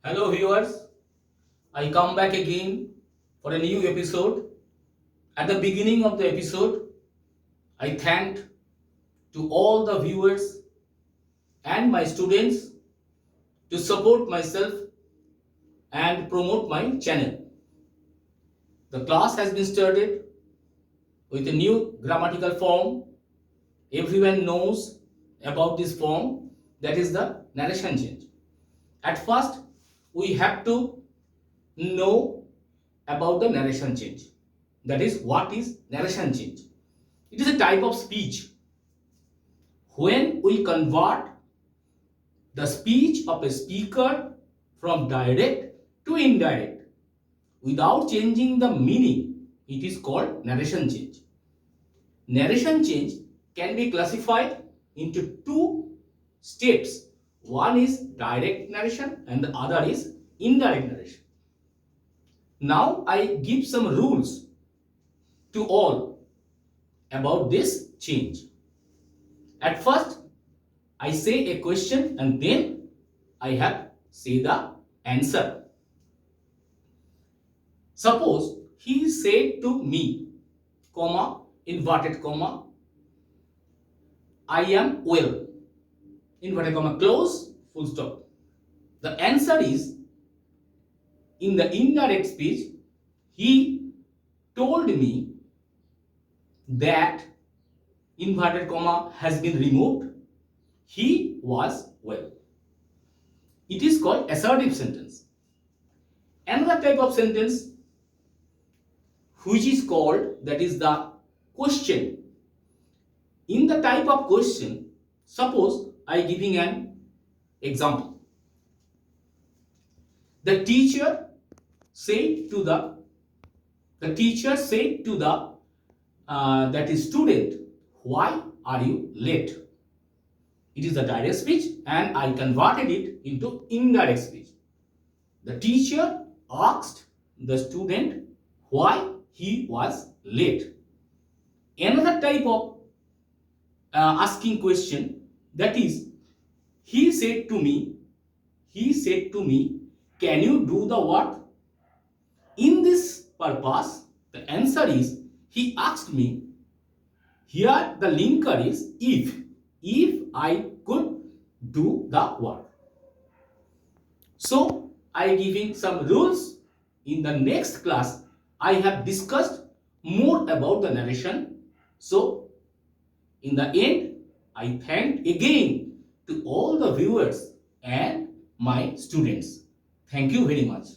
Hello viewers, I come back again for a new episode. At the beginning of the episode, I thanked to all the viewers and my students to support myself and promote my channel. The class has been started with a new grammatical form. Everyone knows about this form, that is the narration change. At first, we have to know about the narration change. That is, what is narration change? It is a type of speech when we convert the speech of a speaker from direct to indirect without changing the meaning. It is called narration change. Narration change can be classified into two steps. One is direct narration and the other is indirect narration. Now I give some rules to all about this change. At first, I say a question and then I have say the answer. Suppose he said to me, comma, inverted comma, I am well, inverted comma, close, full stop. The answer is, in the indirect speech, he told me that inverted comma has been removed. He was well. It is called assertive sentence. Another type of sentence which is called, that is the question. In the type of question, suppose I giving an example. The teacher said to the that is student, why are you late? It is the direct speech and I converted it into indirect speech. The teacher asked the student why he was late. Another type of asking question, that is, he said to me, can you do the work? In this purpose, the answer is, he asked me, here the linker is if I could do the work. So I giving some rules. In the next class, I have discussed more about the narration. So in the end, I thank again to all the viewers and my students. Thank you very much.